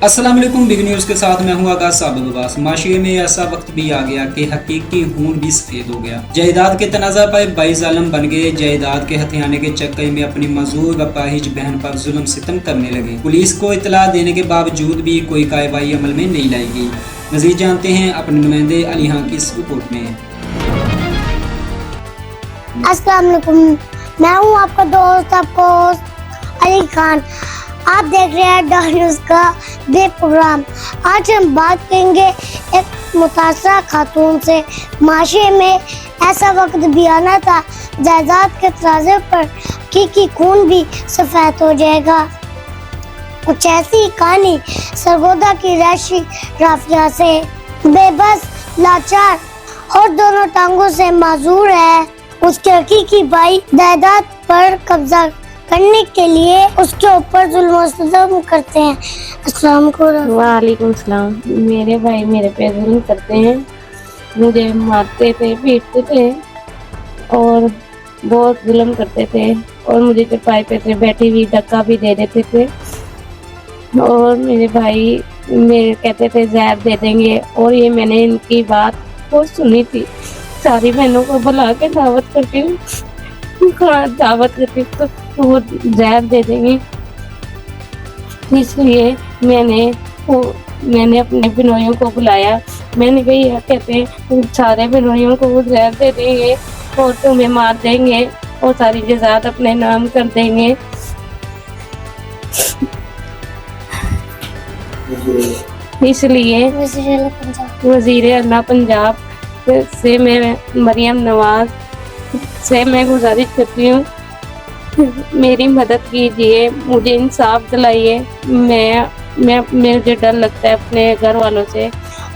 अस्सलाम वालेकुम। Big news के साथ मैं हूँ आगाज़ साबित अब्बास। माशरे में ऐसा वक्त भी आ गया कि हकीकी खून भी सफ़ेद हो गया। जायदाद के तनाज़ा पर बाइज़ आलम बन गए। जायदाद के हथियाने के चक्कर में अपनी मजदूर व अपाहिज बहन पर जुल्म सितम करने लगे। पुलिस को इतला देने के बावजूद भी कोई कार्रवाई अमल में नहीं लाई गई। मज़ीद जानते हैं अपने नुमाइंदे अली खान की इस रिपोर्ट में। अस्सलाम वालेकुम, मैं हूँ आपका दोस्त अली खान। आप देख रहे हैं डॉट न्यूज़ का डे प्रोग्राम। आज हम बात करेंगे एक मुतासरा खातून से। माशरे में ऐसा वक्त भी आना था, जायदाद के तराजे पर की खून भी सफ़ेद हो जाएगा। कुछ ऐसी कहानी सरगोदा की रैशी राफिया से। बेबस, लाचार और दोनों टांगों से माजूर है। उसके हकीकी भाई जायदाद पर कब्जा करने के लिए उसके ऊपर जुल्म करते हैं। अस्सलाम वालेकुम सलाम। मेरे भाई मेरे पे जुल्म करते हैं, मुझे मारते थे, पीटते थे और बहुत जुल्म करते थे और मुझे चपाई पे से बैठी हुई धक्का भी दे देते थे। और मेरे भाई मेरे कहते थे जहर दे देंगे, और ये मैंने इनकी बात बहुत सुनी थी। सारी बहनों को बुला के दावत करती तो वो जहर दे देंगे। इसलिए मैंने अपने बिनोइयों को बुलाया। मैंने कहा यह कहते हैं सारे बिनोइयों को वो जहर दे देंगे और तुम्हें मार देंगे और सारी जज़ात अपने नाम कर देंगे। इसलिए वज़ीर आला पंजाब से मैं मरियम नवाज से मैं गुजारिश करती हूँ, मेरी मदद कीजिए, मुझे इंसाफ दिलाइए। मुझे डर लगता है अपने घर वालों से।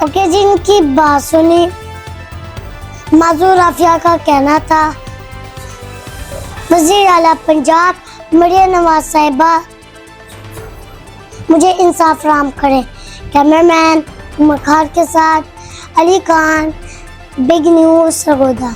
ओके जी, इनकी बात सुनी। माजूर राफिया का कहना था वज़ीर आला पंजाब मरियम नवाज साहिबा मुझे इंसाफ फराहम करें। कैमरामैन उमर खान के साथ अली खान, बिग न्यूज़ सरगोदा।